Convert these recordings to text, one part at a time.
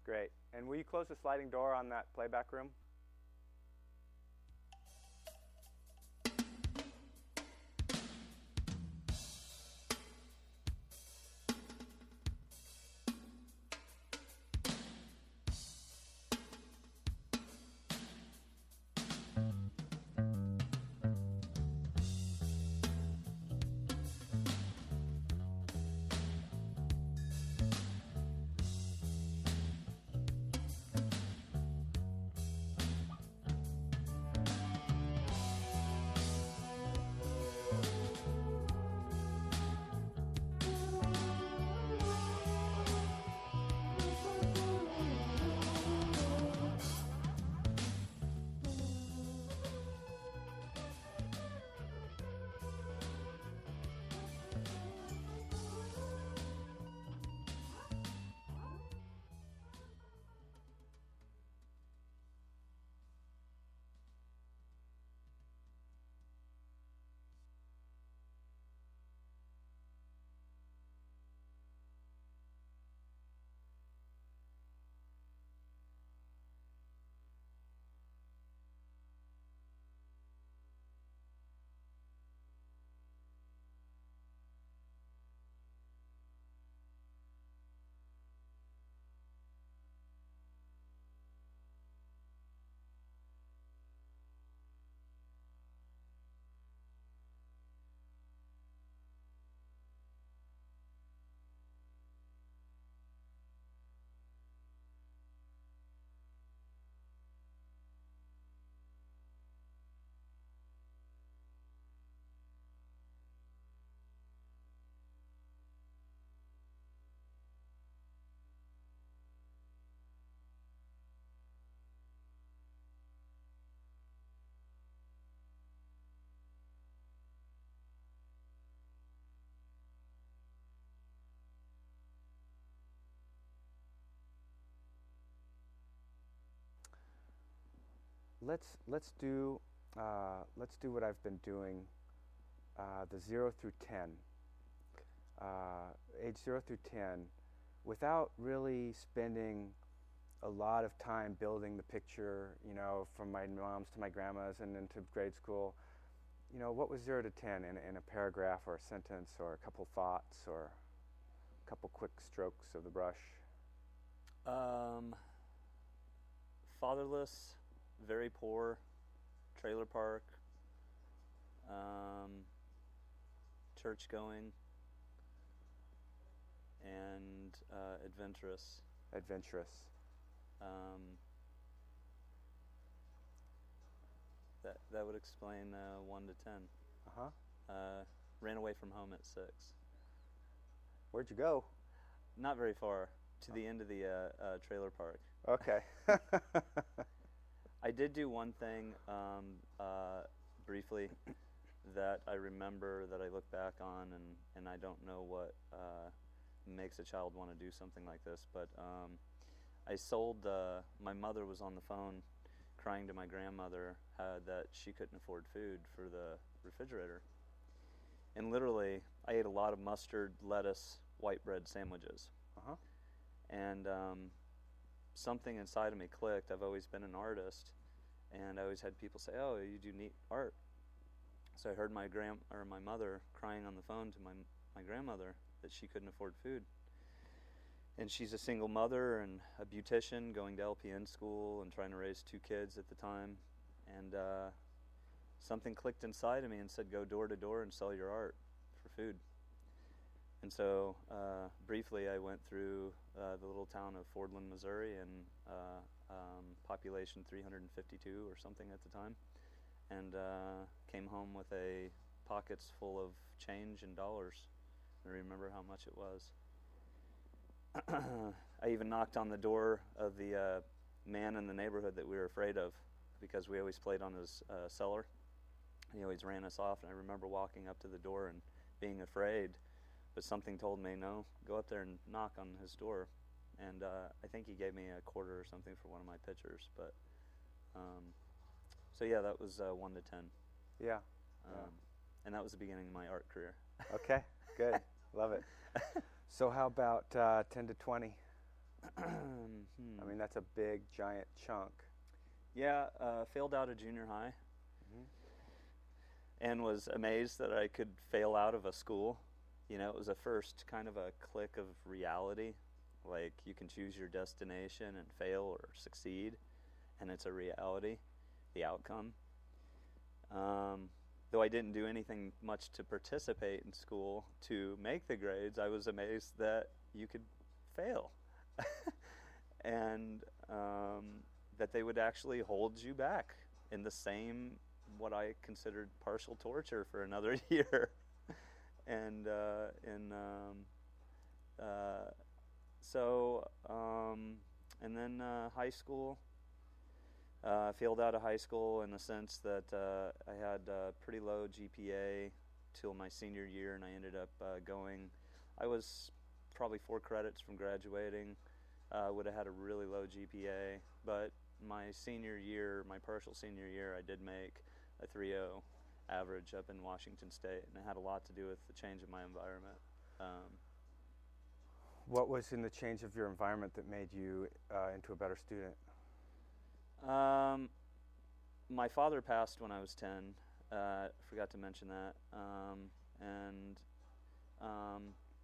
Great. And will you close the sliding door on that playback room? Let's do what I've been doing, the 0 through 10, age 0 through 10, without really spending a lot of time building the picture, from my mom's to my grandma's and into grade school. What was 0 to 10 in a paragraph or a sentence or a couple thoughts or a couple quick strokes of the brush? Fatherless, very poor, trailer park, church going, and adventurous. Adventurous. That would explain 1 to 10. Ran away from home at 6. Where'd you go? Not very far, to the end of the trailer park. Okay. I did do one thing briefly that I remember that I look back on, and I don't know what makes a child want to do something like this, but I sold, my mother was on the phone crying to my grandmother that she couldn't afford food for the refrigerator. And literally, I ate a lot of mustard, lettuce, white bread sandwiches. And something inside of me clicked. I've always been an artist, and I always had people say, "Oh, you do neat art." So I heard my mother crying on the phone to my grandmother that she couldn't afford food. And she's a single mother and a beautician going to LPN school and trying to raise 2 kids at the time. And something clicked inside of me and said, go door to door and sell your art for food. And so briefly I went through the little town of Fordland, Missouri, and population 352 or something at the time, and came home with a pockets full of change and dollars. I remember how much it was. I even knocked on the door of the man in the neighborhood that we were afraid of, because we always played on his cellar. He always ran us off, and I remember walking up to the door and being afraid, but something told me, no, go up there and knock on his door. And I think he gave me a quarter or something for one of my pictures. But so yeah, that was 1 to 10. Yeah. And that was the beginning of my art career. Okay, good. Love it. So how about 10 to 20? I mean, that's a big, giant chunk. Yeah, failed out of junior high Hmm. and was amazed that I could fail out of a school. You know, it was a first kind of a click of reality. Like, you can choose your destination and fail or succeed, and it's a reality, the outcome. Though I didn't do anything much to participate in school to make the grades, I was amazed that you could fail. And that they would actually hold you back in the same, what I considered partial torture for another year. And uh, so, and then high school. Failed out of high school in the sense that I had a pretty low GPA till my senior year, and I ended up going. I was probably 4 credits from graduating. Would have had a really low GPA, but my senior year, my partial senior year, I did make a 3.0 average up in Washington State, and it had a lot to do with the change of my environment. What was in the change of your environment that made you into a better student? My father passed when I was 10. Forgot to mention that. And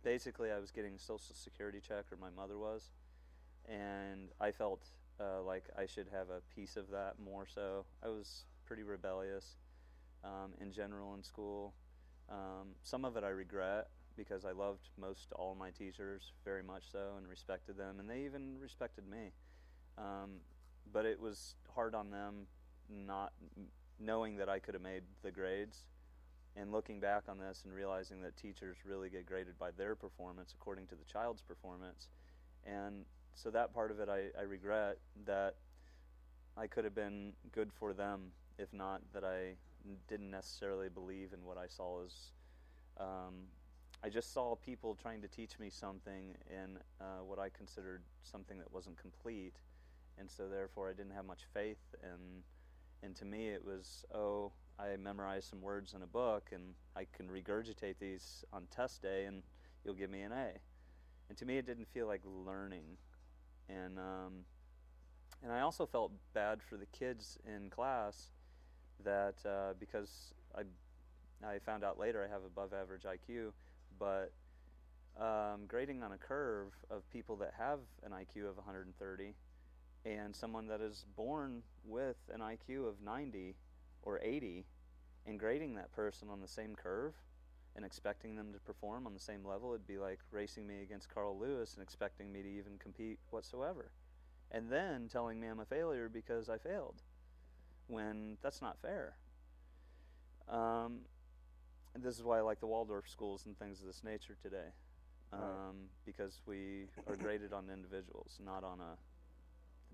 basically, I was getting a Social Security check, or my mother was, and I felt like I should have a piece of that more so. I was pretty rebellious in general in school. Some of it I regret because I loved most all my teachers very much so and respected them, and they even respected me. But it was hard on them not knowing that I could have made the grades, and looking back on this and realizing that teachers really get graded by their performance according to the child's performance. And so that part of it I regret, that I could have been good for them, if not that I didn't necessarily believe in what I saw as I just saw people trying to teach me something in what I considered something that wasn't complete, and so therefore I didn't have much faith. And to me it was, oh, I memorized some words in a book and I can regurgitate these on test day and you'll give me an A. And to me it didn't feel like learning. And I also felt bad for the kids in class that because I found out later I have above average IQ, but grading on a curve of people that have an IQ of 130 and someone that is born with an IQ of 90 or 80, and grading that person on the same curve and expecting them to perform on the same level, it'd be like racing me against Carl Lewis and expecting me to even compete whatsoever. And then telling me I'm a failure because I failed, when that's not fair. And this is why I like the Waldorf schools and things of this nature today, because we are graded on individuals, not on a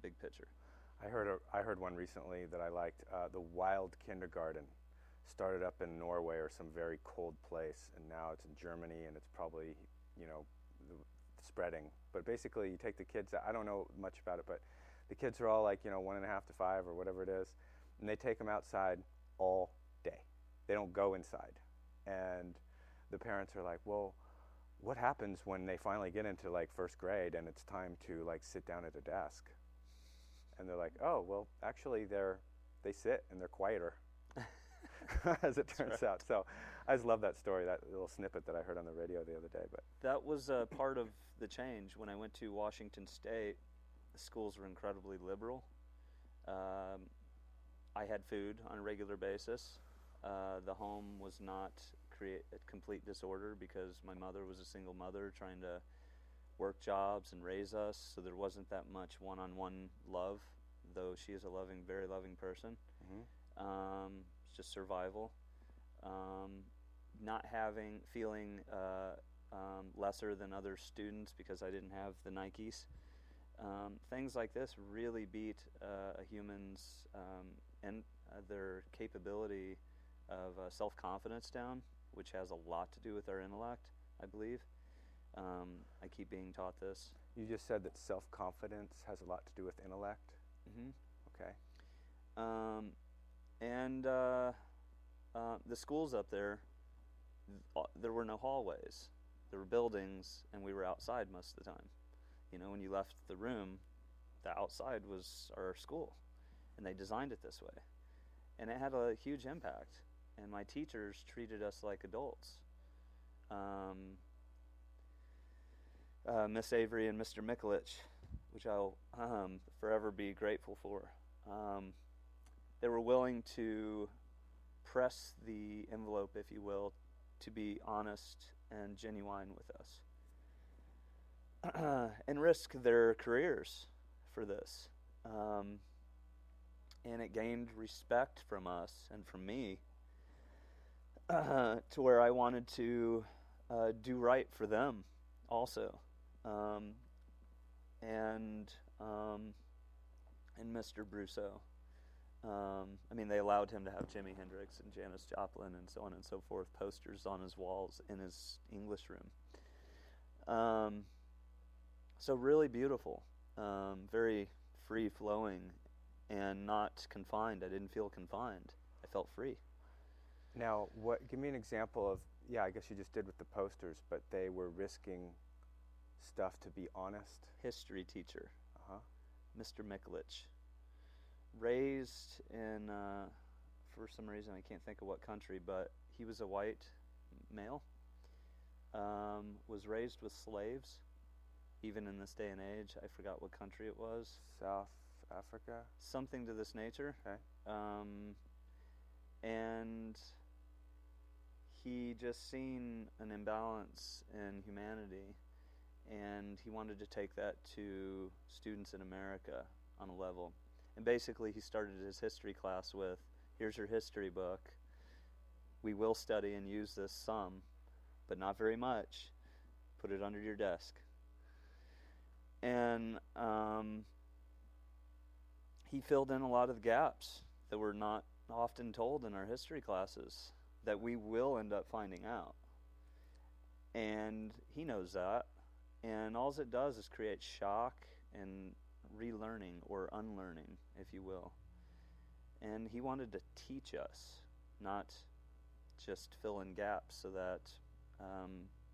big picture. I heard one recently that I liked. The Wild Kindergarten started up in Norway or some very cold place, and now it's in Germany, and it's probably, spreading. But basically, you take the kids. I don't know much about it, but the kids are all like 1.5 to 5 or whatever it is, and they take them outside all day. They don't go inside, and the parents are like, well, what happens when they finally get into like first grade and it's time to like sit down at a desk? And they're like, oh, well, actually they sit and they're quieter, as it turns out. So I just love that story, that little snippet that I heard on the radio the other day. But that was part of the change. When I went to Washington State, the schools were incredibly liberal. I had food on a regular basis. The home was not a complete disorder because my mother was a single mother trying to work jobs and raise us, so there wasn't that much one-on-one love, though she is a loving, very loving person. mm-hmm. It's just survival. Not feeling lesser than other students because I didn't have the Nikes. Things like this really beat a human's and their capability of self-confidence down, which has a lot to do with our intellect, I believe. I keep being taught this. You just said that self-confidence has a lot to do with intellect. Mm-hmm. Okay. And the schools up there, there were no hallways. There were buildings, and we were outside most of the time. You know, when you left the room, the outside was our school, and they designed it this way. And it had a huge impact. And my teachers treated us like adults. Miss Avery and Mr. Mikulich, which I'll forever be grateful for. They were willing to press the envelope, if you will, to be honest and genuine with us, and risk their careers for this. And it gained respect from us and from me, to where I wanted to do right for them also. And Mr. Brousseau. I mean, they allowed him to have Jimi Hendrix and Janis Joplin and so on and so forth, posters on his walls in his English room. So really beautiful, very free-flowing and not confined. I didn't feel confined. I felt free. Now, give me an example of, I guess you just did with the posters, but they were risking stuff to be honest. History teacher, Mr. Mikulich. Raised in, for some reason I can't think of what country, but he was a white male, was raised with slaves, even in this day and age. I forgot what country it was. South Africa? Something to this nature. Okay. And he just seen an imbalance in humanity, and he wanted to take that to students in America on a level. And basically he started his history class with, here's your history book. We will study and use this some, but not very much. Put it under your desk. And he filled in a lot of the gaps that were not often told in our history classes that we will end up finding out. And he knows that. And all it does is create shock and relearning or unlearning, if you will. And he wanted to teach us, not just fill in gaps so that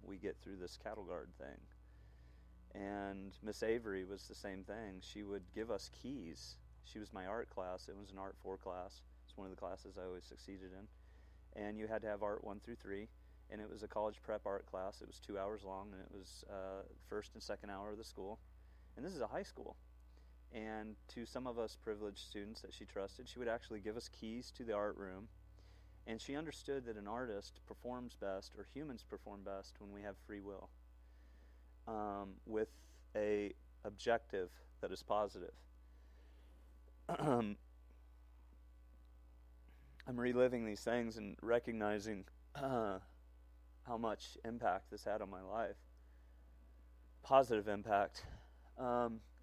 we get through this cattle guard thing. And Miss Avery was the same thing. She would give us keys. She was my art class. It was an Art 4 class. It's one of the classes I always succeeded in. And you had to have Art 1 through 3. And it was a college prep art class. It was 2 hours long, and it was first and second hour of the school. And this is a high school. And to some of us privileged students that she trusted, she would actually give us keys to the art room. And she understood that an artist performs best, or humans perform best, when we have free will, with a objective that is positive. I'm reliving these things and recognizing how much impact this had on my life. Positive impact.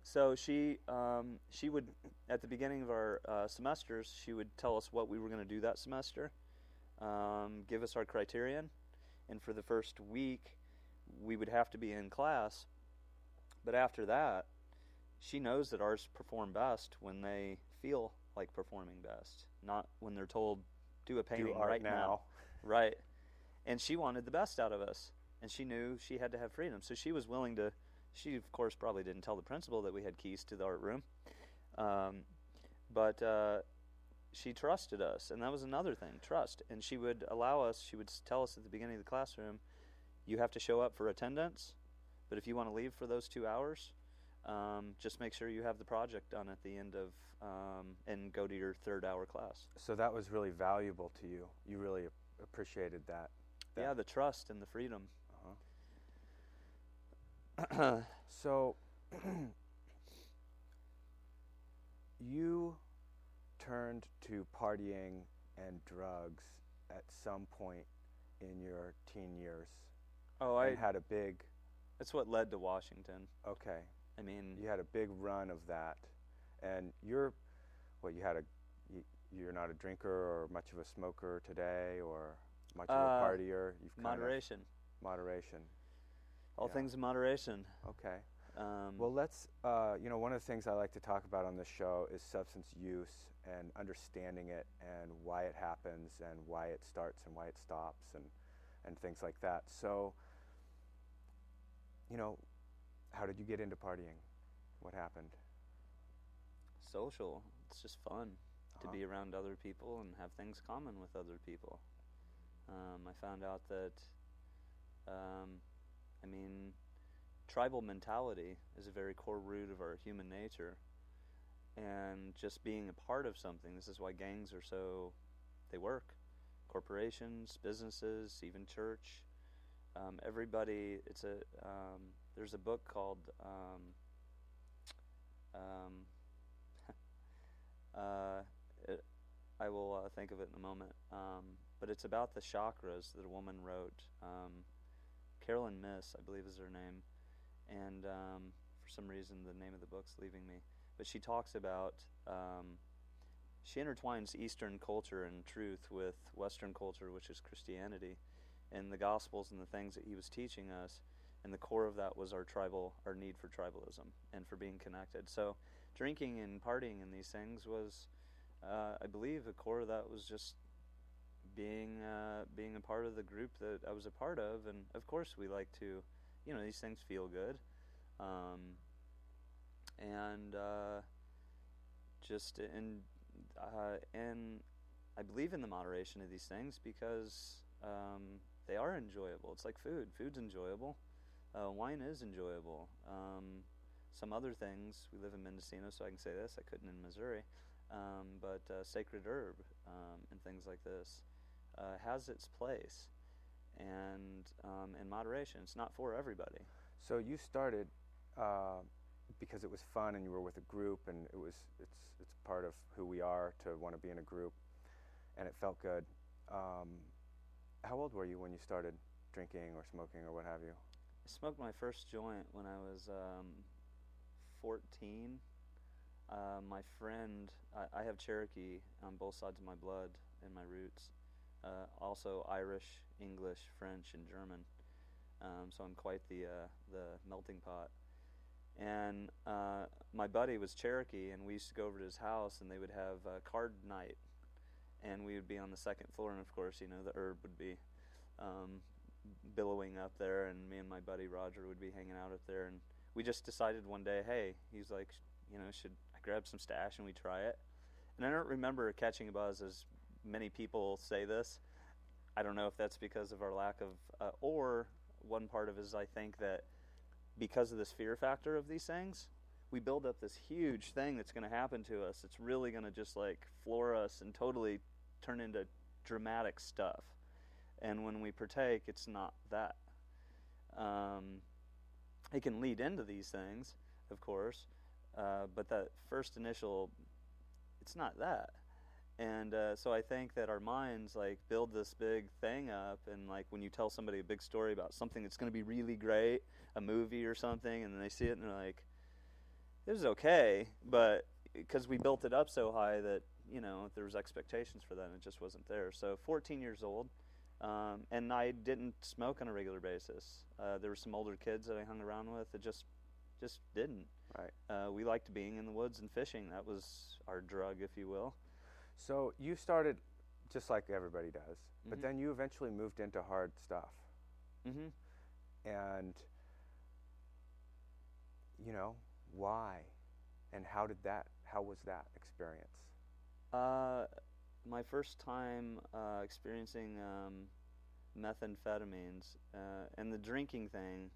So she would, at the beginning of our semesters, she would tell us what we were going to do that semester, give us our criterion, and for the first week, we would have to be in class. But after that, she knows that ours perform best when they feel like performing best, not when they're told, do a painting right now. Right. And she wanted the best out of us, and she knew she had to have freedom. So she was willing to, she of course probably didn't tell the principal that we had keys to the art room, but she trusted us, and that was another thing, trust. And she would allow us, she would tell us at the beginning of the classroom, you have to show up for attendance, but if you want to leave for those 2 hours, just make sure you have the project done at the end of, and go to your third hour class. So that was really valuable to you. You really appreciated that. Yeah, the trust and the freedom. So you turned to partying and drugs at some point in your teen years. Oh, I had a big... That's what led to Washington. Okay. I mean... You had a big run of that. And you're not a drinker or much of a smoker today, or much of a partier? Moderation. Moderation. All things in moderation. Okay. Well, let's, one of the things I like to talk about on this show is substance use and understanding it and why it happens and why it starts and why it stops and things like that. So, How did you get into partying? What happened? Social. It's just fun to Uh-huh. be around other people and have things common with other people. I found out that, um, I mean, tribal mentality is a very core root of our human nature. And just being a part of something, this is why gangs are so, they work. Corporations, businesses, even church. Everybody, there's a book called, um, uh, it, I will think of it in a moment. But it's about the chakras that a woman wrote. Carolyn Miss, I believe is her name. And for some reason, the name of the book's leaving me. But she talks about, she intertwines Eastern culture and truth with Western culture, which is Christianity, and the Gospels and the things that he was teaching us. And the core of that was our need for tribalism and for being connected. So drinking and partying and these things was, I believe, a core of that was just being a part of the group that I was a part of. And of course, we like to, these things feel good, and just and I believe in the moderation of these things because they are enjoyable. It's like food. Food's enjoyable. Wine is enjoyable. Some other things, we live in Mendocino, so I can say this, I couldn't in Missouri, but sacred herb and things like this has its place, and in moderation. It's not for everybody. So you started because it was fun and you were with a group, and it's part of who we are to want to be in a group, and it felt good. How old were you when you started drinking or smoking or what have you? I smoked my first joint when I was 14. My friend, I have Cherokee on both sides of my blood and my roots. Also Irish, English, French, and German. So I'm quite the melting pot. And my buddy was Cherokee, and we used to go over to his house, and they would have card night. And we would be on the second floor, and of course, the herb would be billowing up there, and me and my buddy Roger would be hanging out up there. And we just decided one day, hey, he's like, should I grab some stash and we try it? And I don't remember catching a buzz, as many people say this. I don't know if that's because of our lack of, or one part of it is I think that because of this fear factor of these things, we build up this huge thing that's going to happen to us. It's really going to just like floor us and totally turn into dramatic stuff. And when we partake, it's not that. It can lead into these things, of course, but that first initial, it's not that. And so I think that our minds like build this big thing up, and like when you tell somebody a big story about something that's going to be really great, a movie or something, and then they see it and they're like, it was okay, but because we built it up so high that, there was expectations for that and it just wasn't there. So 14 years old, and I didn't smoke on a regular basis. There were some older kids that I hung around with that just didn't. Right. We liked being in the woods and fishing. That was our drug, if you will. So you started just like everybody does, Mm-hmm. but then you eventually moved into hard stuff. Mm-hmm. And, why? And how was that experience? My first time experiencing methamphetamines and the drinking thing,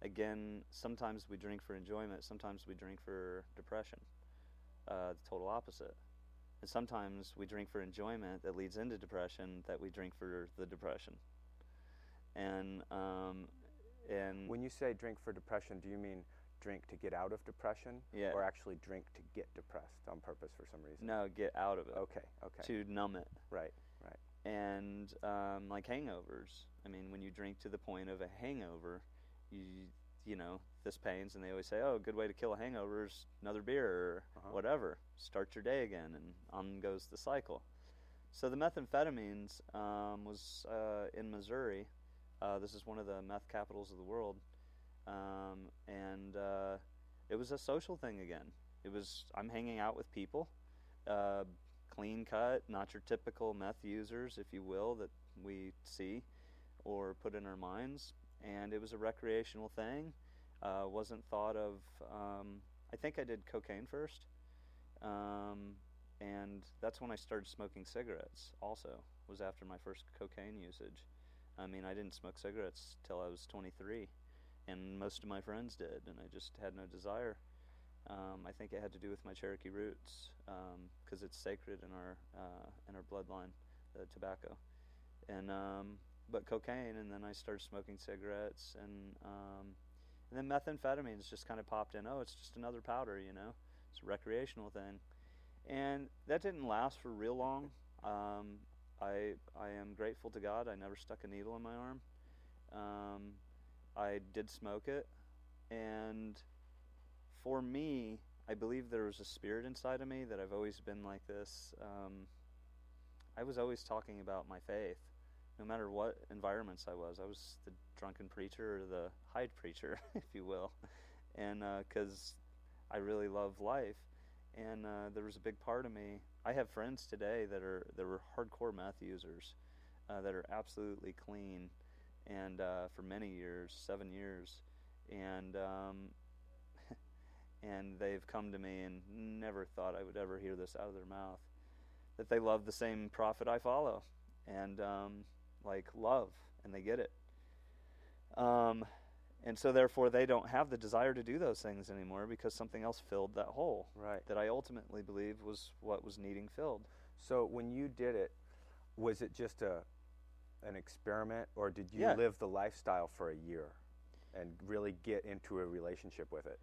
again, sometimes we drink for enjoyment, sometimes we drink for depression, the total opposite. And sometimes we drink for enjoyment that leads into depression, that we drink for the depression. And when you say drink for depression, do you mean drink to get out of depression? Yeah. Or actually drink to get depressed on purpose for some reason? No, get out of it. Okay. To numb it. Right. And like hangovers. I mean, when you drink to the point of a hangover, this pains, and they always say, oh, a good way to kill a hangover is another beer or whatever. Start your day again, and on goes the cycle. So the methamphetamines was in Missouri. This is one of the meth capitals of the world. And it was a social thing again. I'm hanging out with people, clean cut, not your typical meth users, if you will, that we see or put in our minds. And it was a recreational thing. Wasn't thought of. I think I did cocaine first, and that's when I started smoking cigarettes. Also, was after my first cocaine usage. I mean, I didn't smoke cigarettes till I was 23, and most of my friends did, and I just had no desire. I think it had to do with my Cherokee roots, because it's sacred in our bloodline, the tobacco, and but cocaine, and then I started smoking cigarettes, and then methamphetamines just kind of popped in. Oh, it's just another powder, you know, it's a recreational thing, and that didn't last for real long. I am grateful to God I never stuck a needle in my arm. I did smoke it, and for me, I believe there was a spirit inside of me that I've always been like this. I was always talking about my faith, no matter what environments I was. I was the drunken preacher or the Hyde preacher, if you will, and because I really love life, and there was a big part of me. I have friends today that were hardcore meth users, that are absolutely clean, and for many years, 7 years, and and they've come to me and never thought I would ever hear this out of their mouth, that they love the same prophet I follow, and like love, and they get it. And so therefore they don't have the desire to do those things anymore because something else filled that hole, Right. that I ultimately believe was what was needing filled. So when you did it, was it just an experiment, or did you Yeah. live the lifestyle for a year and really get into a relationship with it?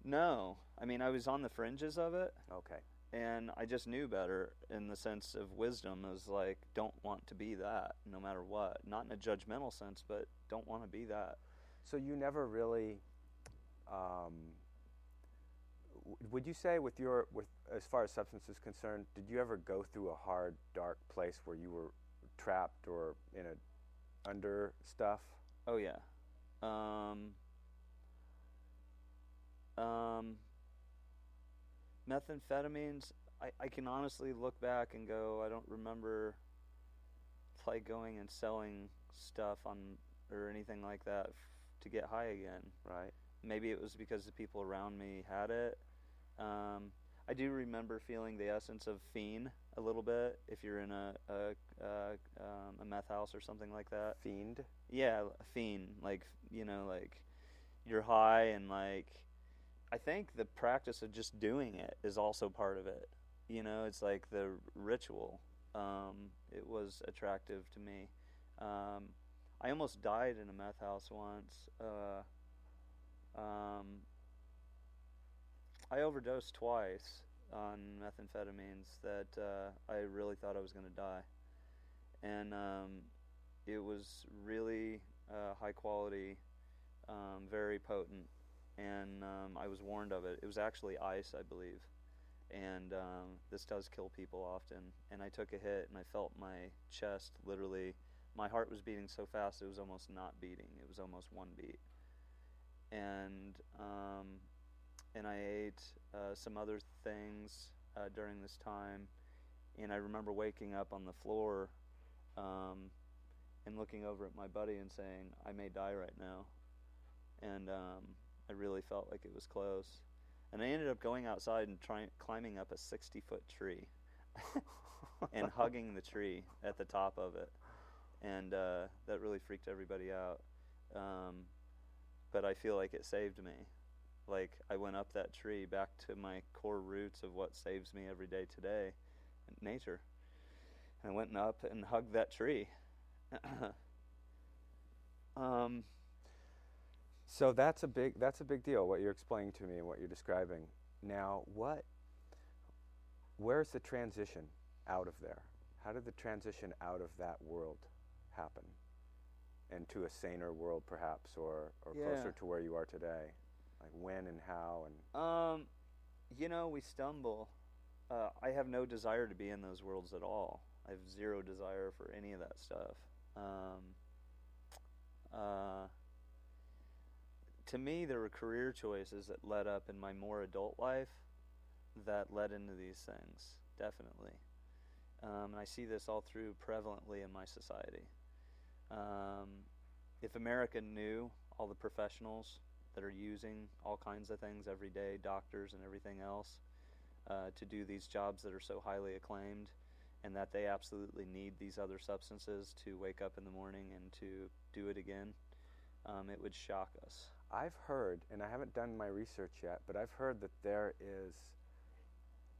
No. I mean, I was on the fringes of it, Okay. and I just knew better in the sense of wisdom. It was like, don't want to be that no matter what. Not in a judgmental sense, but don't want to be that. So you never really, would you say with as far as substance is concerned, did you ever go through a hard, dark place where you were trapped or under stuff? Oh, yeah. Methamphetamines, I can honestly look back and go, I don't remember like going and selling stuff on or anything like that to get high again. Right. Maybe it was because the people around me had it. I do remember feeling the essence of fiend a little bit if you're in a meth house or something like that. Fiend? Yeah, a fiend, like, you know, like you're high, and like I think the practice of just doing it is also part of it. You know, it's like the ritual. It was attractive to me. I almost died in a meth house once. I overdosed twice on methamphetamines that I really thought I was going to die. And it was really high quality, very potent, and I was warned of it. It was actually ice, I believe, and this does kill people often. And I took a hit, and I felt my chest literally, my heart was beating so fast it was almost not beating. It was almost one beat. And I ate some other things during this time, and I remember waking up on the floor and looking over at my buddy and saying, I may die right now. And I really felt like it was close. And I ended up going outside and climbing up a 60-foot tree and hugging the tree at the top of it. And that really freaked everybody out. But I feel like it saved me. Like, I went up that tree back to my core roots of what saves me every day today, nature. And I went up and hugged that tree. So that's a big deal, what you're explaining to me and what you're describing. Now, where's the transition out of there? How did the transition out of that world happen? And to a saner world, perhaps, or closer to where you are today? Like when and how and you know, we stumble. I have no desire to be in those worlds at all. I have zero desire for any of that stuff. To me, there were career choices that led up in my more adult life that led into these things, definitely. And I see this all through prevalently in my society. If America knew all the professionals that are using all kinds of things every day, doctors and everything else, to do these jobs that are so highly acclaimed, and that they absolutely need these other substances to wake up in the morning and to do it again, it would shock us. I've heard, and I haven't done my research yet, but I've heard that there is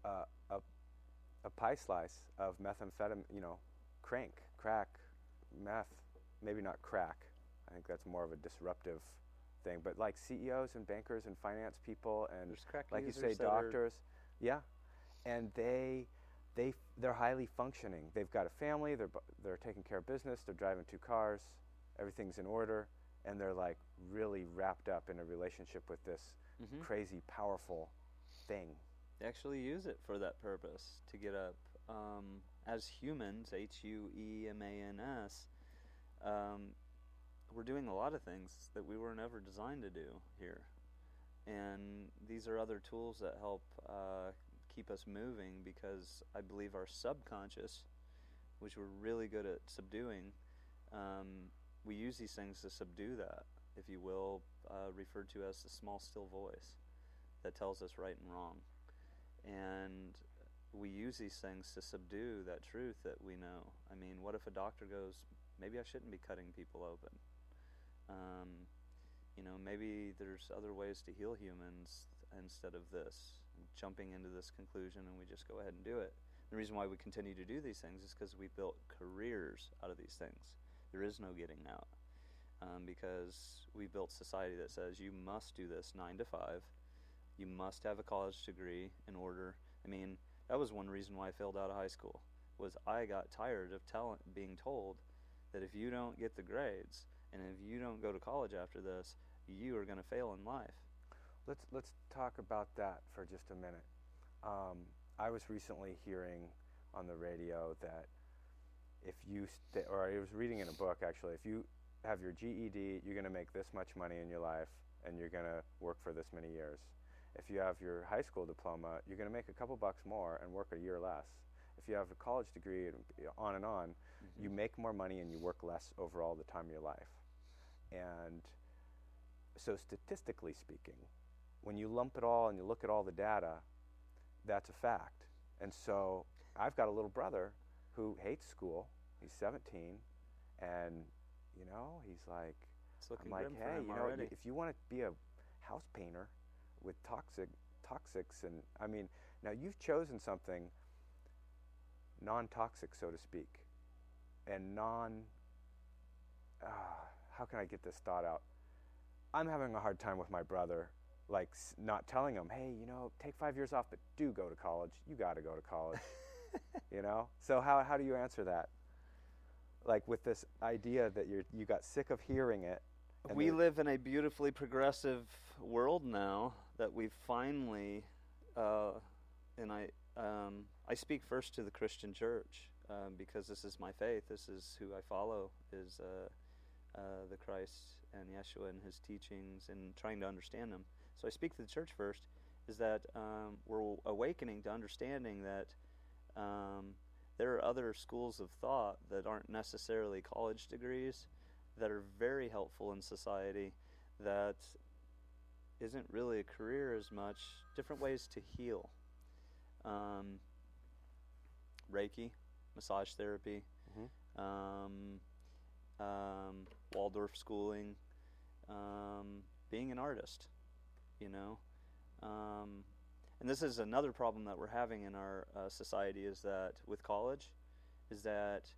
a, a pie slice of methamphetamine, crack, meth, maybe not crack. I think that's more of a disruptive thing, but like CEOs and bankers and finance people and, There's crack like you users say, that are- doctors, yeah, and they're highly functioning. They've got a family. They're taking care of business. They're driving 2 cars. Everything's in order, and they're like really wrapped up in a relationship with this Mhm. crazy, powerful thing. They actually use it for that purpose, to get up. As humans, HUEMANS, we're doing a lot of things that we were never designed to do here. And these are other tools that help keep us moving, because I believe our subconscious, which we're really good at subduing, we use these things to subdue that, if you will, referred to as the small, still voice that tells us right and wrong. And we use these things to subdue that truth that we know. I mean, what if a doctor goes, maybe I shouldn't be cutting people open? Maybe there's other ways to heal humans instead of this, jumping into this conclusion, and we just go ahead and do it. The reason why we continue to do these things is because we built careers out of these things. There is no getting out, because we built society that says you must do this 9 to 5. You must have a college degree in order. I mean, that was one reason why I failed out of high school, was I got tired of being told that if you don't get the grades and if you don't go to college after this, you are going to fail in life. Let's talk about that for just a minute. I was recently hearing on the radio that if you or I was reading in a book actually, if you have your GED, you're going to make this much money in your life, and you're going to work for this many years. If you have your high school diploma, you're going to make a couple bucks more and work a year less. If you have a college degree, and on, Mm-hmm. you make more money and you work less overall the time of your life. And so statistically speaking, when you lump it all and you look at all the data, that's a fact. And so I've got a little brother who hates school. He's 17, and he's like, It's looking I'm like, grim for hey, him already. if you want to be a house painter with toxics, and I mean, now you've chosen something non-toxic, so to speak, and how can I get this thought out? I'm having a hard time with my brother, like not telling him, hey, take 5 years off, but do go to college. You got to go to college, So how do you answer that? Like with this idea that you got sick of hearing it. We live in a beautifully progressive world now that we've finally, and I speak first to the Christian church, because this is my faith. This is who I follow, is the Christ and Yeshua and his teachings, and trying to understand them. So I speak to the church first, is that we're awakening to understanding that there are other schools of thought that aren't necessarily college degrees that are very helpful in society, that isn't really a career as much, different ways to heal. Reiki, massage therapy, Waldorf schooling, being an artist, and this is another problem that we're having in our society, is that with college, is that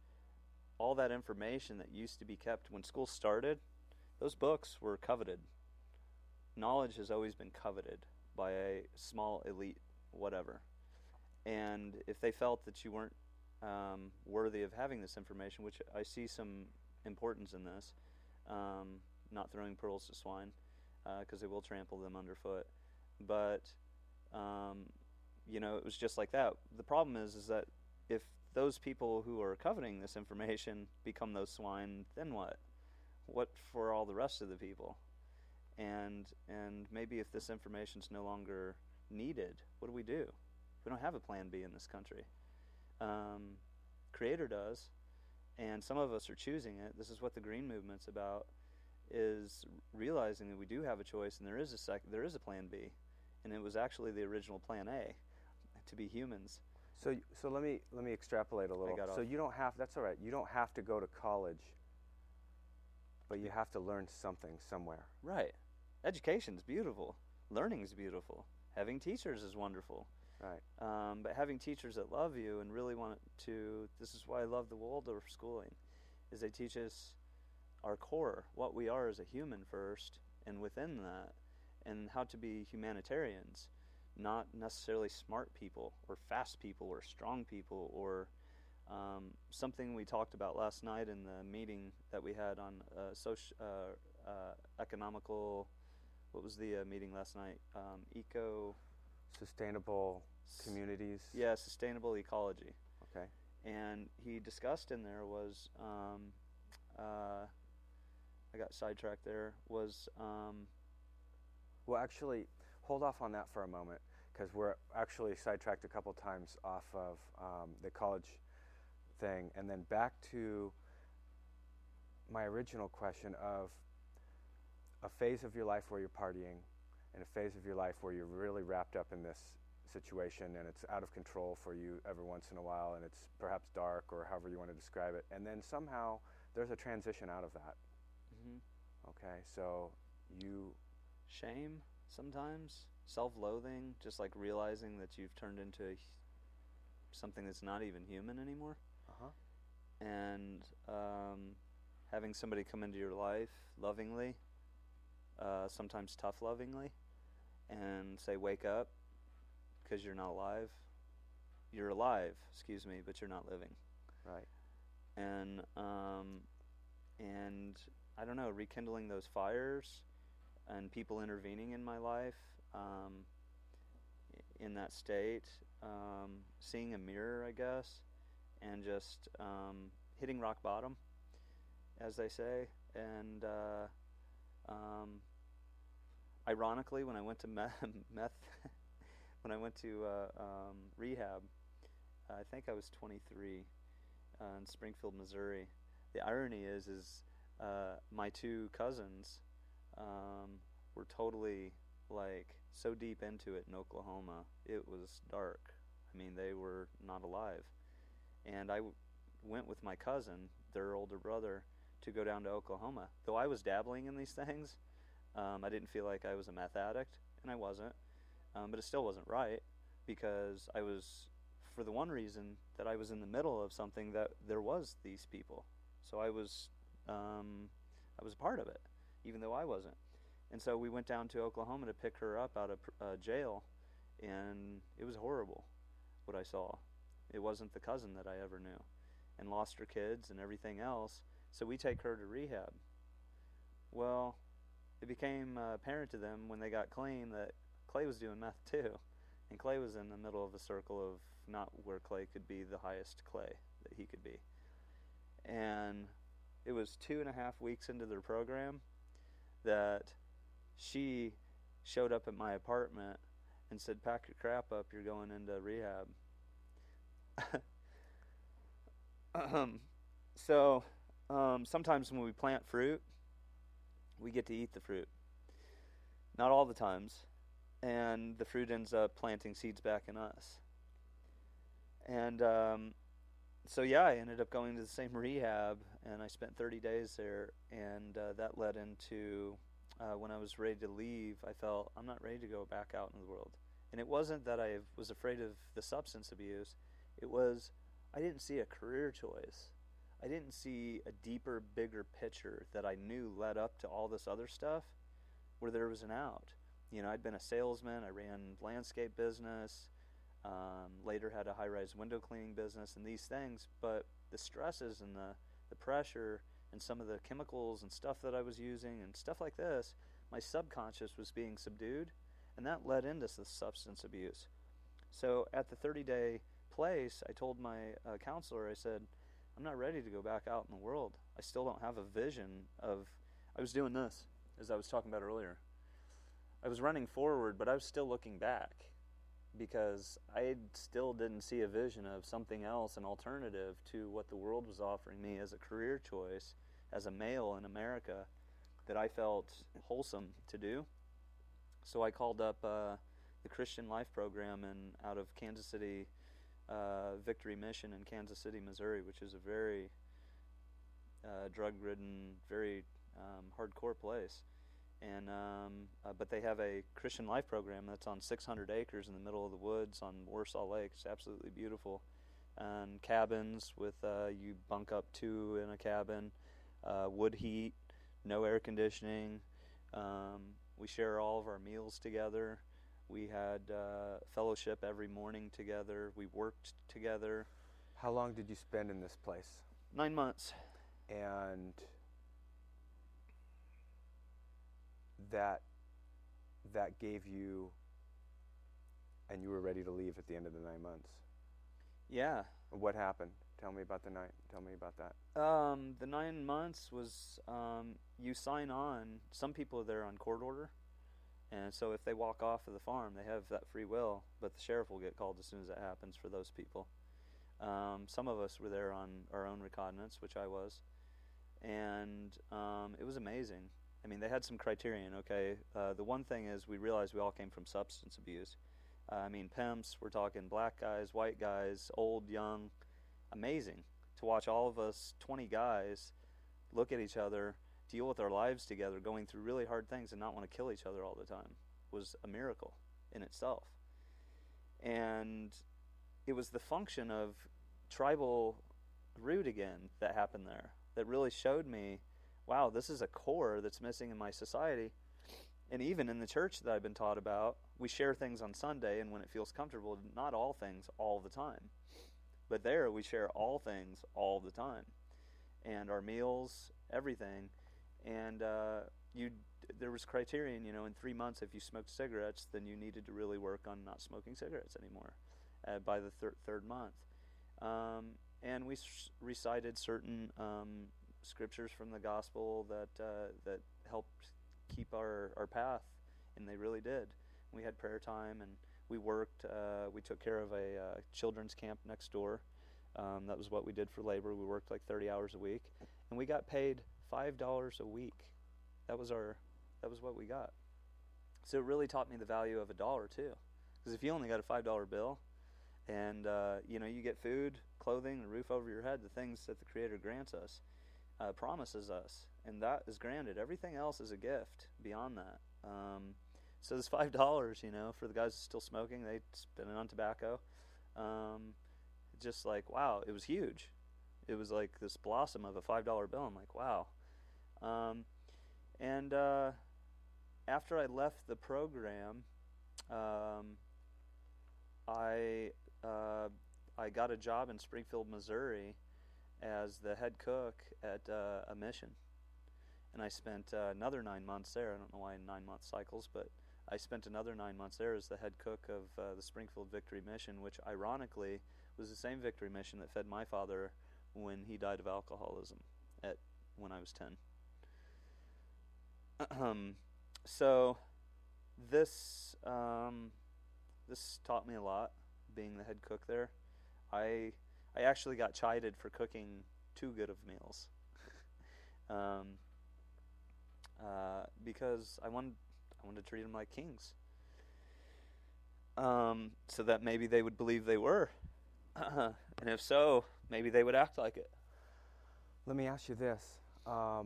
all that information that used to be kept when school started, those books were coveted. Knowledge has always been coveted by a small elite whatever. And if they felt that you weren't worthy of having this information, which I see some importance in this, not throwing pearls to swine, because they will trample them underfoot. But, it was just like that. The problem is that if those people who are coveting this information become those swine, then what? What for all the rest of the people? And maybe if this information's no longer needed, what do? We don't have a plan B in this country. Creator does, and some of us are choosing it. This is what the green movement's about, is realizing that we do have a choice, and there is a plan B, and it was actually the original plan A, to be humans. So let me extrapolate a little. got So off. you don't have, that's all right. You don't have to go to college, but you have to learn something somewhere. Right. Education's beautiful. Learning's beautiful. Having teachers is wonderful. Right. But having teachers that love you and really want to, this is why I love the Waldorf schooling, is they teach us our core, what we are as a human first, and within that, and how to be humanitarians, not necessarily smart people or fast people or strong people, or something we talked about last night in the meeting that we had on economical, what was the meeting last night? Sustainable communities. Yeah, sustainable ecology. Okay. And he discussed in there was, I got sidetracked there, was... Well, actually, hold off on that for a moment, because we're actually sidetracked a couple times off of the college thing, and then back to my original question of a phase of your life where you're partying and a phase of your life where you're really wrapped up in this situation and it's out of control for you every once in a while, and it's perhaps dark or however you want to describe it, and then somehow there's a transition out of that. Mm-hmm. Okay, so you... Shame sometimes, self-loathing, just like realizing that you've turned into something that's not even human anymore. Uh-huh. And having somebody come into your life lovingly, sometimes tough lovingly, and say, wake up, because you're not alive. You're alive, excuse me, but you're not living. Right. And I don't know, rekindling those fires and people intervening in my life in that state, seeing a mirror, I guess, and just hitting rock bottom, as they say. And ironically, when I went to when I went to rehab, I think I was 23 in Springfield, Missouri. The irony is my two cousins were totally like so deep into it in Oklahoma. It was dark. I mean, they were not alive. And I went with my cousin, their older brother, to go down to Oklahoma. Though I was dabbling in these things, I didn't feel like I was a meth addict, and I wasn't. But it still wasn't right, because I was, for the one reason, that I was in the middle of something that there was these people. So I was a part of it, even though I wasn't. And so we went down to Oklahoma to pick her up out of jail, and it was horrible what I saw. It wasn't the cousin that I ever knew, and lost her kids and everything else. So we take her to rehab. Well, it became apparent to them when they got clean that Clay was doing meth too, and Clay was in the middle of a circle of not where Clay could be the highest Clay that he could be. And it was 2.5 weeks into their program that she showed up at my apartment and said, pack your crap up, you're going into rehab. So sometimes when we plant fruit, we get to eat the fruit. Not all the times. And the fruit ends up planting seeds back in us. And so yeah, I ended up going to the same rehab, and I spent 30 days there, and that led into when I was ready to leave, I felt I'm not ready to go back out in the world. And it wasn't that I was afraid of the substance abuse. It was I didn't see a career choice. I didn't see a deeper, bigger picture that I knew led up to all this other stuff where there was an out. You know, I'd been a salesman. I ran landscape business. Later had a high-rise window cleaning business and these things. But the stresses and the pressure and some of the chemicals and stuff that I was using and stuff like this, my subconscious was being subdued, and that led into the substance abuse. So at the 30-day place, I told my counselor, I said, I'm not ready to go back out in the world. I still don't have a vision of... I was doing this, as I was talking about earlier. I was running forward, but I was still looking back because I still didn't see a vision of something else, an alternative to what the world was offering me as a career choice, as a male in America. that I felt wholesome to do. So I called up the Christian Life Program out of Kansas City, Victory Mission in Kansas City, Missouri, which is a very drug-ridden, very hardcore place. And but they have a Christian Life Program that's on 600 acres in the middle of the woods on Warsaw Lake. It's absolutely beautiful. And cabins with you bunk up 2 in a cabin, wood heat, no air conditioning. We share all of our meals together. We had fellowship every morning together. We worked together. How long did you spend in this place? 9 months. And that gave you, and you were ready to leave at the end of the 9 months. Yeah. What happened? Tell me about that. The 9 months was you sign on. Some people are there on court order, and so if they walk off of the farm, they have that free will. But the sheriff will get called as soon as that happens for those people. Some of us were there on our own recognizance, which I was, and it was amazing. I mean, they had some criterion. Okay, the one thing is we realized we all came from substance abuse. I mean, pimps. We're talking black guys, white guys, old, young. Amazing to watch all of us 20 guys look at each other, deal with our lives together, going through really hard things and not want to kill each other all the time was a miracle in itself. And it was the function of tribal root again that happened there that really showed me, wow, this is a core that's missing in my society. And even in the church that I've been taught about, we share things on Sunday and when it feels comfortable, not all things all the time. But there we share all things all the time. And our meals, everything. And there was criterion, in 3 months if you smoked cigarettes, then you needed to really work on not smoking cigarettes anymore by the third month. And we recited certain scriptures from the gospel that helped keep our path, and they really did. We had prayer time, and we worked. We took care of a children's camp next door. That was what we did for labor. We worked like 30 hours a week, and we got paid $5 a week. That was what we got. So it really taught me the value of $1 too, because if you only got a $5 bill, and you get food, clothing, a roof over your head, the things that the Creator grants us, promises us, and that is granted. Everything else is a gift beyond that. So this $5, for the guys still smoking, they spend it on tobacco. Just like, wow, it was huge. It was like this blossom of a $5 bill. I'm like, wow. And after I left the program, I got a job in Springfield, Missouri, as the head cook at a mission. And I spent another 9 months there. I don't know why in 9-month cycles, but I spent another 9 months there as the head cook of the Springfield Victory Mission, which ironically was the same Victory Mission that fed my father when he died of alcoholism when I was 10. So this taught me a lot, being the head cook there. I actually got chided for cooking too good of meals, because I wanted to treat them like kings, so that maybe they would believe they were, and if so, maybe they would act like it. Let me ask you this. Well,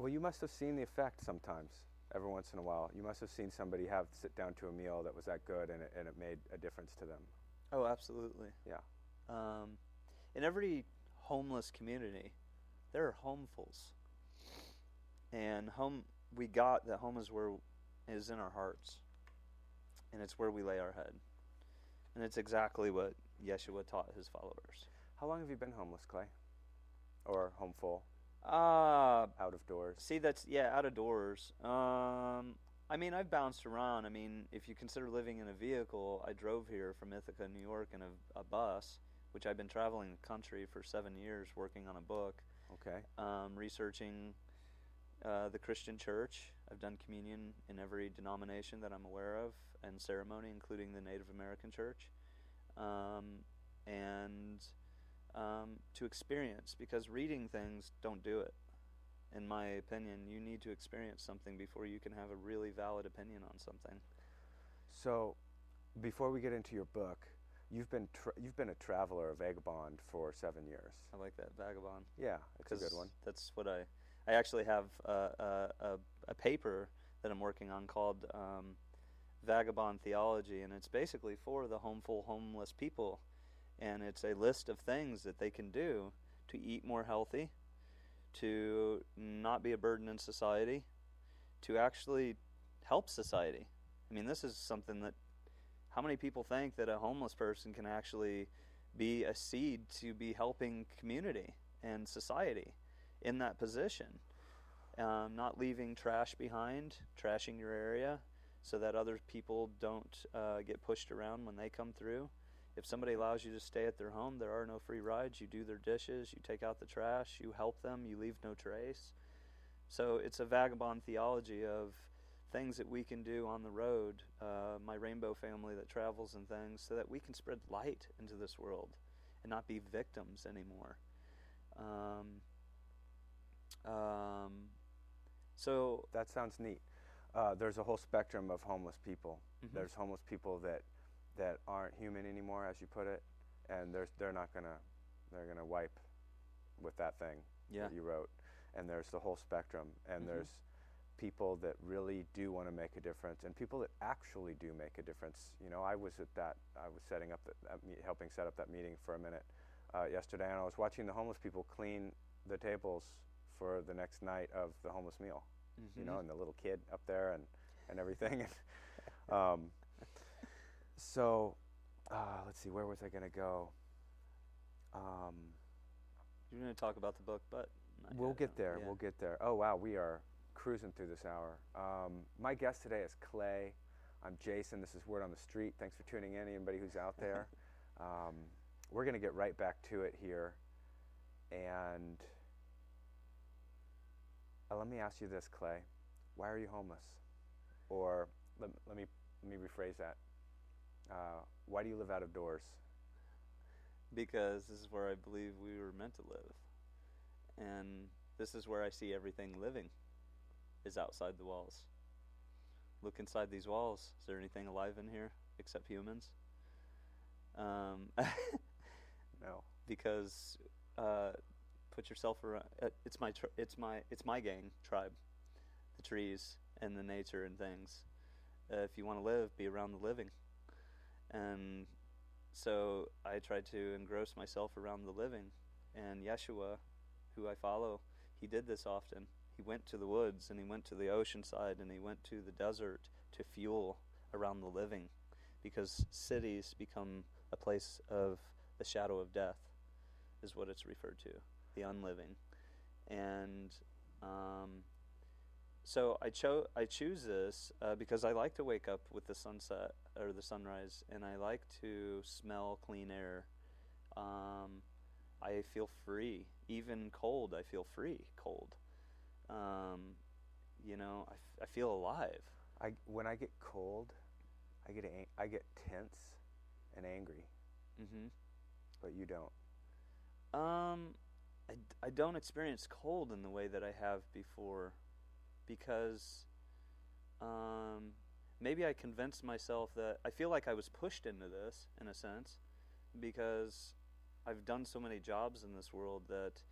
you must have seen the effect sometimes, every once in a while. You must have seen somebody sit down to a meal that was that good, and it made a difference to them. Oh, absolutely. Yeah. In every homeless community, there are homefuls. And we got that home is in our hearts. And it's where we lay our head. And it's exactly what Yeshua taught his followers. How long have you been homeless, Clay? Or homeful? Out of doors. See, out of doors. I mean, I've bounced around. I mean, if you consider living in a vehicle, I drove here from Ithaca, New York in a bus, which I've been traveling the country for 7 years working on a book. Okay. Researching the Christian church. I've done communion in every denomination that I'm aware of, and ceremony, including the Native American church. And to experience, because reading things don't do it. In my opinion, you need to experience something before you can have a really valid opinion on something. So, before we get into your book, you've been a traveler, a vagabond for 7 years. I like that, vagabond. Yeah, it's a good one. That's what I actually have a paper that I'm working on called Vagabond Theology, and it's basically for the homeful, homeless people, and it's a list of things that they can do to eat more healthy, to not be a burden in society, to actually help society. I mean, this is something that, how many people think that a homeless person can actually be a seed to be helping community and society in that position? Not leaving trash behind, trashing your area so that other people don't get pushed around when they come through. If somebody allows you to stay at their home, there are no free rides. You do their dishes, you take out the trash, you help them, you leave no trace. So it's a vagabond theology of things that we can do on the road, my rainbow family that travels and things, so that we can spread light into this world and not be victims anymore. So that sounds neat. There's a whole spectrum of homeless people. Mm-hmm. There's homeless people that aren't human anymore, as you put it, and they're gonna wipe with that thing that you wrote. And there's the whole spectrum, and Mm-hmm. there's people that really do want to make a difference, and people that actually do make a difference. You know, I was setting up helping set up that meeting for a minute yesterday, and I was watching the homeless people clean the tables for the next night of the homeless meal. Mm-hmm. You know, and the little kid up there and everything. So, let's see, where was I going to go? You're going to talk about the book, but we'll get there. Yeah. We'll get there. Oh, wow, we are cruising through this hour. My guest today is Clay. I'm Jason. This is Word on the Street. Thanks for tuning in, anybody who's out there. We're going to get right back to it here. And let me ask you this, Clay. Why are you homeless? Or let me rephrase that. Why do you live out of doors? Because this is where I believe we were meant to live. And this is where I see everything living, is outside the walls. Look inside these walls. Is there anything alive in here except humans? No. Because put yourself around. It's my gang, tribe, the trees and the nature and things. If you want to live, be around the living. And so I try to engross myself around the living. And Yeshua, who I follow, he did this often. He went to the woods, and he went to the ocean side, and he went to the desert to fuel around the living, because cities become a place of the shadow of death, is what it's referred to, the unliving. And so I choose this because I like to wake up with the sunset or the sunrise, and I like to smell clean air. I feel free, even cold. I feel free, cold. I feel alive. When I get cold, I get tense and angry. Mm-hmm. But you don't. I don't experience cold in the way that I have before, because maybe I convinced myself that I feel like I was pushed into this, in a sense, because I've done so many jobs in this world that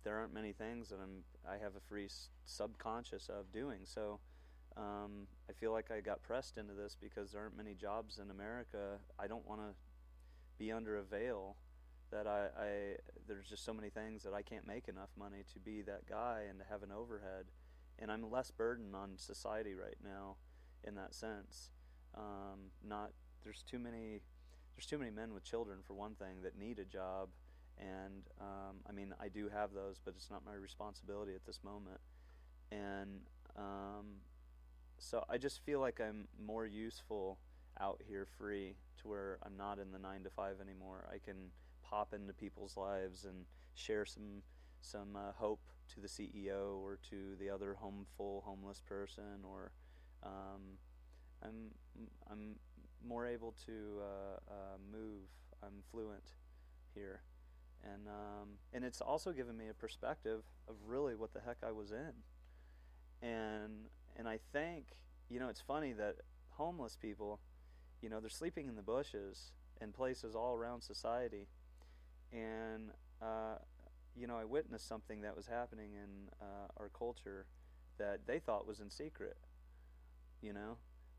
there aren't many things that I have a free subconscious of doing. So I feel like I got pressed into this because there aren't many jobs in America. I don't want to be under a veil that there's just so many things that I can't make enough money to be that guy and to have an overhead. And I'm less burdened on society right now in that sense. There's too many men with children, for one thing, that need a job. And I do have those, but it's not my responsibility at this moment. And so I just feel like I'm more useful out here free, to where I'm not in the 9 to 5 anymore. I can pop into people's lives and share some hope to the CEO or to the other homeless person, or I'm more able to move. I'm fluent here, and it's also given me a perspective of really what the heck I was in. And I think, it's funny that homeless people, they're sleeping in the bushes and places all around society. And I witnessed something that was happening in our culture that they thought was in secret,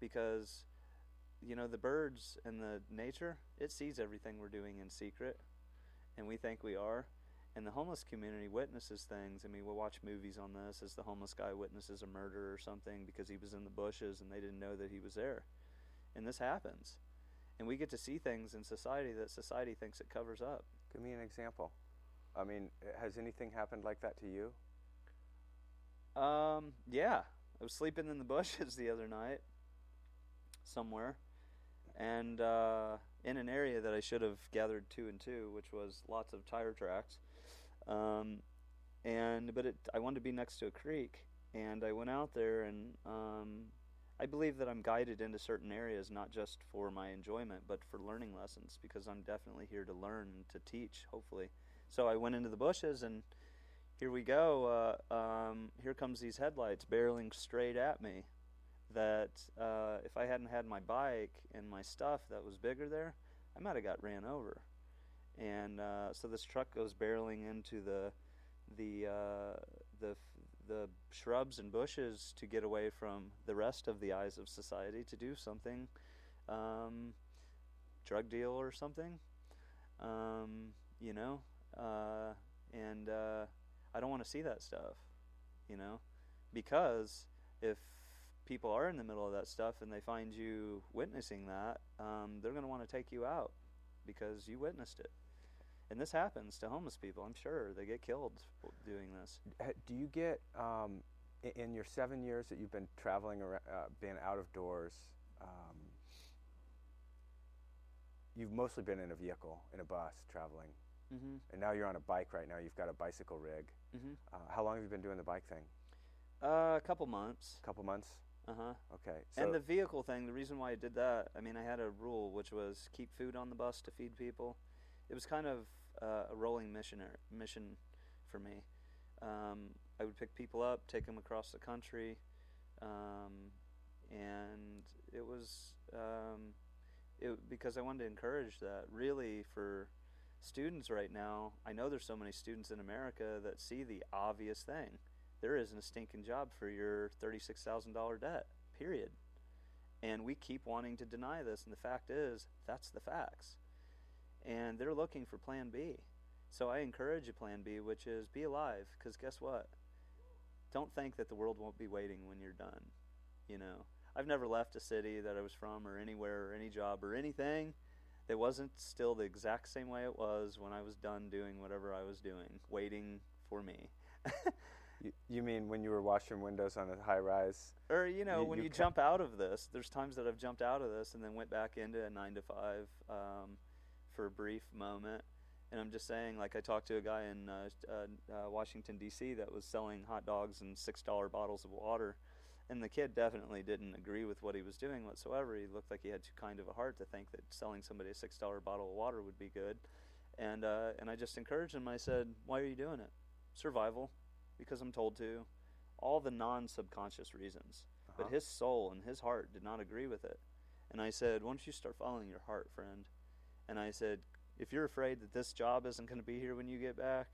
because the birds and the nature, it sees everything we're doing in secret, and we think we are. And the homeless community witnesses things. I mean, we'll watch movies on this as the homeless guy witnesses a murder or something because he was in the bushes and they didn't know that he was there. And this happens. And we get to see things in society that society thinks it covers up. Give me an example. I mean, has anything happened like that to you? Yeah. I was sleeping in the bushes the other night somewhere, and in an area that I should have gathered 2 and 2, which was lots of tire tracks. I wanted to be next to a creek, and I went out there, and I believe that I'm guided into certain areas, not just for my enjoyment, but for learning lessons, because I'm definitely here to learn and to teach, hopefully. So I went into the bushes, and here we go. Here comes these headlights barreling straight at me. That if I hadn't had my bike and my stuff that was bigger there, I might have got ran over. And so this truck goes barreling into the shrubs and bushes to get away from the rest of the eyes of society to do something, drug deal or something, and I don't want to see that stuff, because if people are in the middle of that stuff and they find you witnessing that, they're going to want to take you out because you witnessed it. And this happens to homeless people, I'm sure. They get killed doing this. Do you get, in your 7 years that you've been traveling around, being out of doors, you've mostly been in a vehicle, in a bus, traveling. Mm-hmm. And now you're on a bike right now. You've got a bicycle rig. Mm-hmm. How long have you been doing the bike thing? A couple months. Couple months? Uh-huh. Okay. So and the vehicle thing, the reason why I did that, I mean, I had a rule, which was keep food on the bus to feed people. It was kind of a rolling mission for me. I would pick people up, take them across the country, and it was because I wanted to encourage that. Really, for students right now, I know there's so many students in America that see the obvious thing. There isn't a stinking job for your $36,000 debt, period. And we keep wanting to deny this, and the fact is, that's the facts. And they're looking for plan B. So I encourage a plan B, which is be alive, because guess what? Don't think that the world won't be waiting when you're done. I've never left a city that I was from or anywhere or any job or anything that wasn't still the exact same way it was when I was done doing whatever I was doing, waiting for me. You mean when you were washing windows on a high rise? Or, when you jump out of this, there's times that I've jumped out of this and then went back into a 9 to 5 for a brief moment. And I'm just saying, like, I talked to a guy in Washington, D.C. that was selling hot dogs and $6 bottles of water. And the kid definitely didn't agree with what he was doing whatsoever. He looked like he had too kind of a heart to think that selling somebody a $6 bottle of water would be good. And I just encouraged him. I said, why are you doing it? Survival. Because I'm told to, all the non-subconscious reasons. Uh-huh. But his soul and his heart did not agree with it. And I said, why don't you start following your heart, friend? And I said, if you're afraid that this job isn't going to be here when you get back,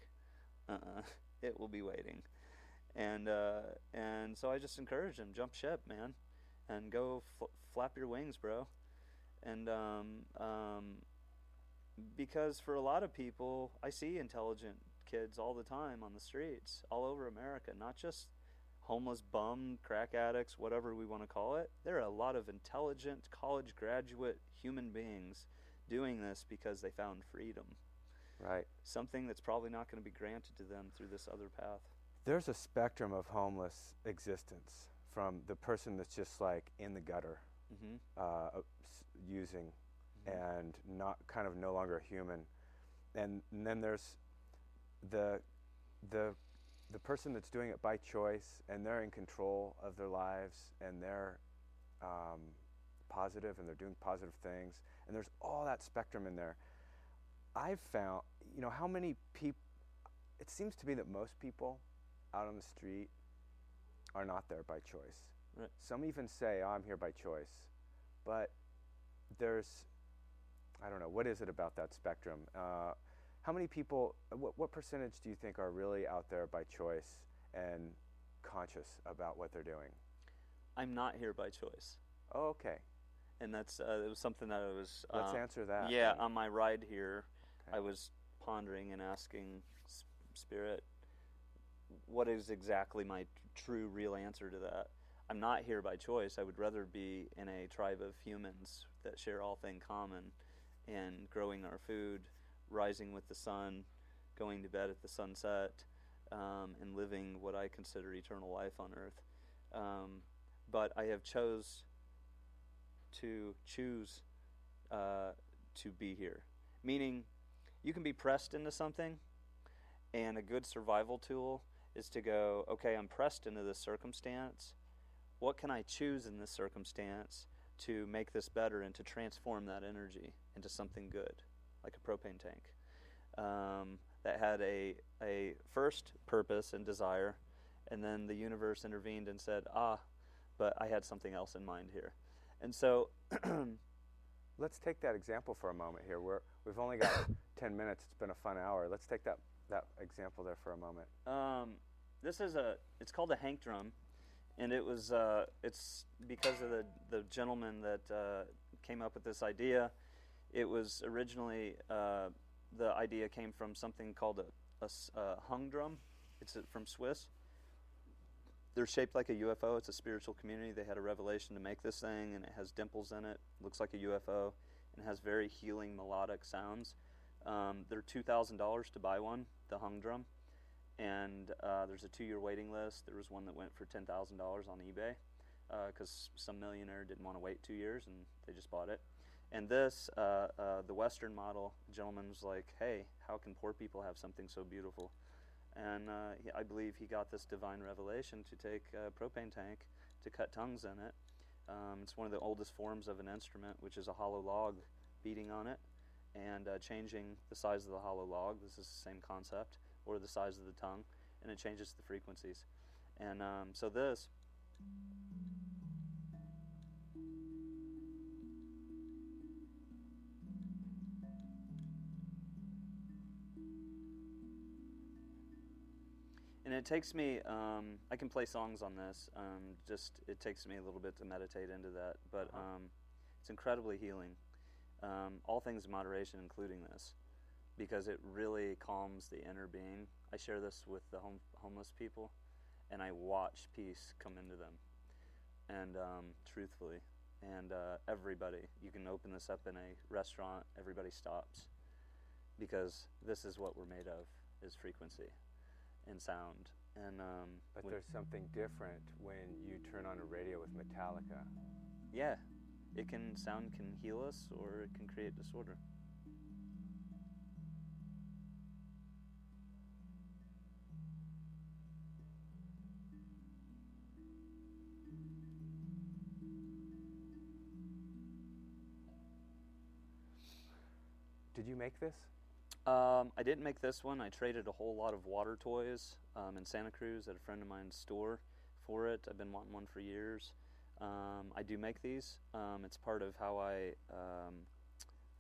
it will be waiting. And so I just encouraged him, jump ship, man, and go flap your wings, bro. And because for a lot of people, I see intelligent kids all the time on the streets all over America, not just homeless bum, crack addicts, whatever we want to call it. There are a lot of intelligent college graduate human beings doing this because they found freedom. Right. Something that's probably not going to be granted to them through this other path. There's a spectrum of homeless existence, from the person that's just like in the gutter, mm-hmm. Using, mm-hmm. and not kind of no longer human, and then there's the person that's doing it by choice, and they're in control of their lives, and they're positive, and they're doing positive things, and there's all that spectrum in there. I've found, how many people, it seems to me that most people out on the street are not there by choice. Right. Some even say, oh, I'm here by choice. But there's, I don't know, what is it about that spectrum? How many people, what percentage do you think are really out there by choice and conscious about what they're doing? I'm not here by choice. Oh, okay. And that's it was something that I was. Let's answer that. Yeah, then. on my ride here, Okay. I was pondering and asking Spirit, what is exactly my true, real answer to that? I'm not here by choice. I would rather be in a tribe of humans that share all things common, and growing our food, rising with the sun, going to bed at the sunset, and living what I consider eternal life on earth. But I have choose to be here. Meaning, you can be pressed into something, and a good survival tool is to go, okay, I'm pressed into this circumstance. What can I choose in this circumstance to make this better and to transform that energy into something good, like a propane tank, that had a first purpose and desire, and then the universe intervened and said, but I had something else in mind here. And so Let's take that example for a moment here. We've only got 10 minutes. It's been a fun hour. Let's take that example there for a moment. It's called a Hank drum, and it's because of the gentleman that came up with this idea. It was originally, the idea came from something called a hung drum. It's from Swiss. They're shaped like a UFO. It's a spiritual community. They had a revelation to make this thing, and it has dimples in it. Looks like a UFO, and has very healing melodic sounds. They're $2,000 to buy one, the hung drum, and there's a 2-year waiting list. There was one that went for $10,000 on eBay because some millionaire didn't want to wait 2 years, and they just bought it. And this, the Western model, the gentleman was like, hey, how can poor people have something so beautiful? And I believe he got this divine revelation to take a propane tank, to cut tongues in it. It's one of the oldest forms of an instrument, which is a hollow log beating on it, and changing the size of the hollow log. This is the same concept, or the size of the tongue, and it changes the frequencies. And so this... And it takes me, I can play songs on this, it takes me a little bit to meditate into that, but it's incredibly healing. All things in moderation, including this, because it really calms the inner being. I share this with the homeless people, and I watch peace come into them, and truthfully. And everybody, you can open this up in a restaurant, everybody stops, because this is what we're made of, is frequency and sound. And but there's something different when you turn on a radio with Metallica. Yeah, sound can heal us, or it can create disorder. Did you make this? I didn't make this one. I traded a whole lot of water toys in Santa Cruz at a friend of mine's store for it. I've been wanting one for years. I do make these. It's part of how I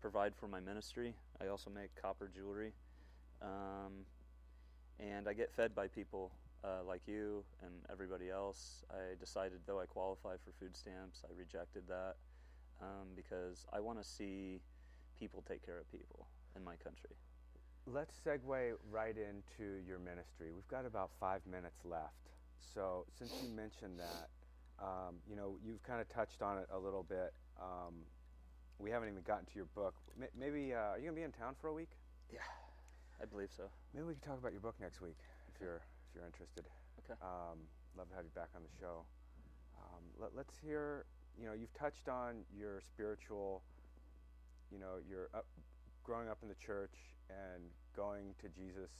provide for my ministry. I also make copper jewelry. And I get fed by people like you and everybody else. I decided, though I qualify for food stamps, I rejected that because I want to see people take care of people in my country. Let's segue right into your ministry. We've got about 5 minutes left. So since you mentioned that, you've kind of touched on it a little bit. We haven't even gotten to your book. Maybe, are you going to be in town for a week? Yeah, I believe so. Maybe we can talk about your book next week if you're interested. Okay. Love to have you back on the show. Let's hear, you've touched on your spiritual, your growing up in the church and going to Jesus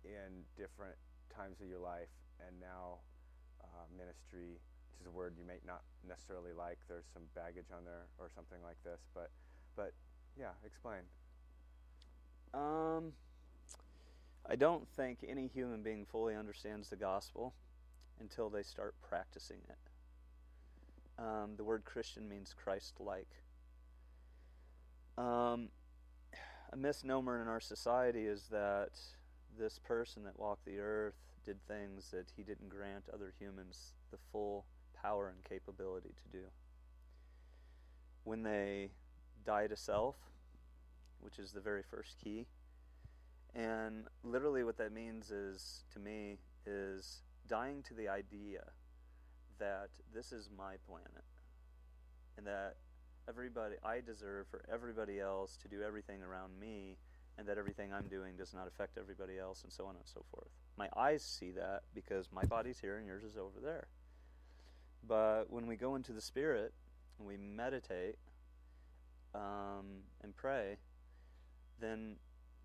in different times of your life, and now ministry, which is a word you may not necessarily like. There's some baggage on there or something like this, but yeah, explain. I don't think any human being fully understands the gospel until they start practicing it. The word Christian means Christ-like. A misnomer in our society is that this person that walked the earth did things that he didn't grant other humans the full power and capability to do. When they die to self, which is the very first key, and literally what that means is, to me, is dying to the idea that this is my planet and that I deserve for everybody else to do everything around me, and that everything I'm doing does not affect everybody else, and so on and so forth. My eyes see that because my body's here and yours is over there. But when we go into the Spirit and we meditate and pray, then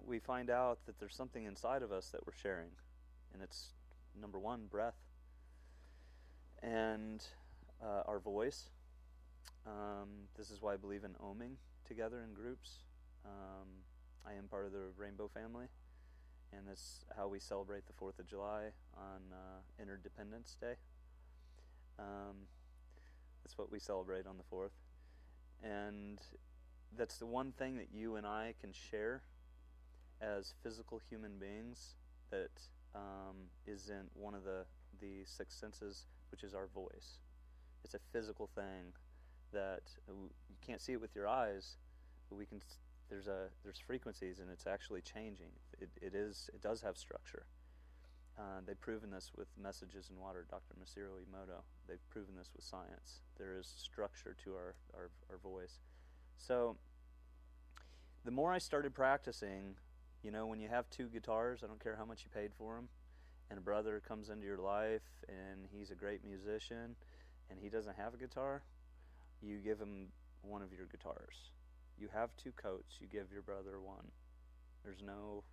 we find out that there's something inside of us that we're sharing. And it's, number one, breath. And our voice. This is why I believe in oming together in groups. I am part of the Rainbow family, and that's how we celebrate the 4th of July on Interdependence Day. That's what we celebrate on the 4th. And that's the one thing that you and I can share as physical human beings that isn't one of the 6 senses, which is our voice. It's a physical thing that you can't see it with your eyes, but we can. There's frequencies, and it's actually changing. It does have structure. They've proven this with Messages in Water, Dr. Masaru Emoto. They've proven this with science. There is structure to our voice. So the more I started practicing, when you have 2 guitars, I don't care how much you paid for them, and a brother comes into your life and he's a great musician and he doesn't have a guitar, you give him one of your guitars. You have 2 coats, you give your brother one. There's no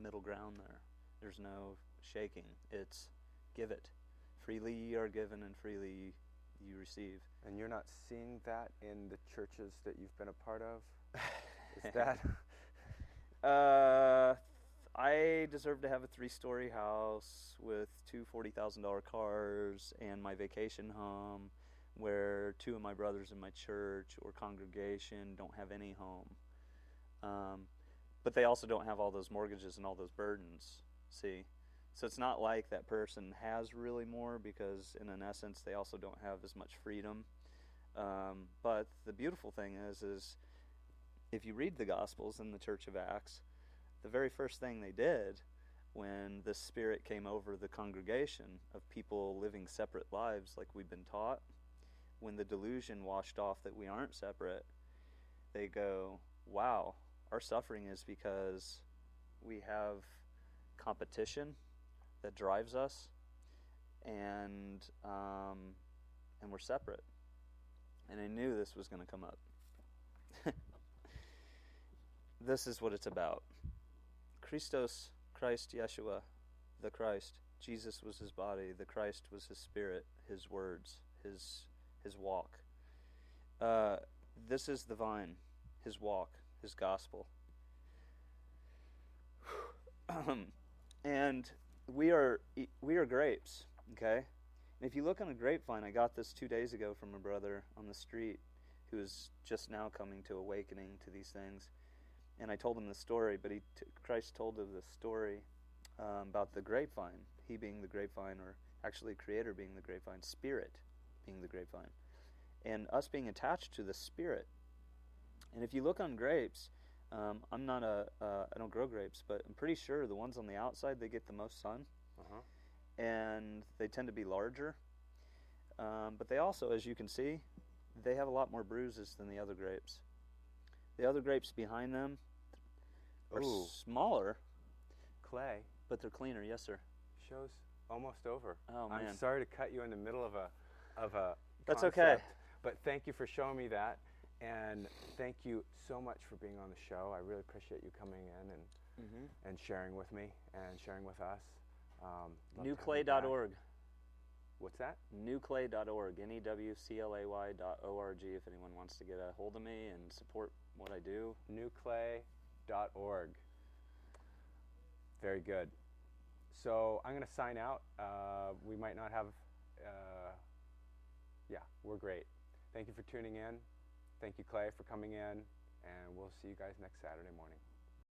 middle ground there. There's no shaking. It's give it. Freely ye are given and freely you receive. And you're not seeing that in the churches that you've been a part of? Is that? I deserve to have a 3-story house with 2 $40,000 cars and my vacation home, where 2 of my brothers in my church or congregation don't have any home. But they also don't have all those mortgages and all those burdens, see? So it's not like that person has really more, because in an essence they also don't have as much freedom. But the beautiful thing is if you read the Gospels in the Church of Acts, the very first thing they did when the Spirit came over the congregation of people living separate lives like we've been taught, when the delusion washed off that we aren't separate, they go, wow, our suffering is because we have competition that drives us, and we're separate. And I knew this was going to come up. This is what it's about. Christos, Christ, Yeshua, the Christ. Jesus was his body. The Christ was his spirit, his words, his walk. This is the vine, his walk, his gospel. And we are grapes, okay? And if you look on a grapevine, I got this 2 days ago from a brother on the street who is just now coming to awakening to these things. And I told him the story, but Christ told him the story about the grapevine, he being the grapevine, or actually Creator being the grapevine, Spirit being the grapevine, and us being attached to the Spirit. And if you look on grapes, I don't grow grapes, but I'm pretty sure the ones on the outside, they get the most sun, and they tend to be larger. But they also, as you can see, they have a lot more bruises than the other grapes. The other grapes behind them are smaller. Clay. But they're cleaner, yes, sir. Show's almost over. Oh, man. I'm sorry to cut you in the middle of a That's concept, okay. But thank you for showing me that, and thank you so much for being on the show. I really appreciate you coming in and sharing with me and sharing with us. Newclay.org. What's that? Newclay.org. NEWCLAY.org. If anyone wants to get a hold of me and support what I do. Newclay.org. Very good. So I'm going to sign out. We might not have, yeah, we're great. Thank you for tuning in. Thank you, Clay, for coming in. And we'll see you guys next Saturday morning.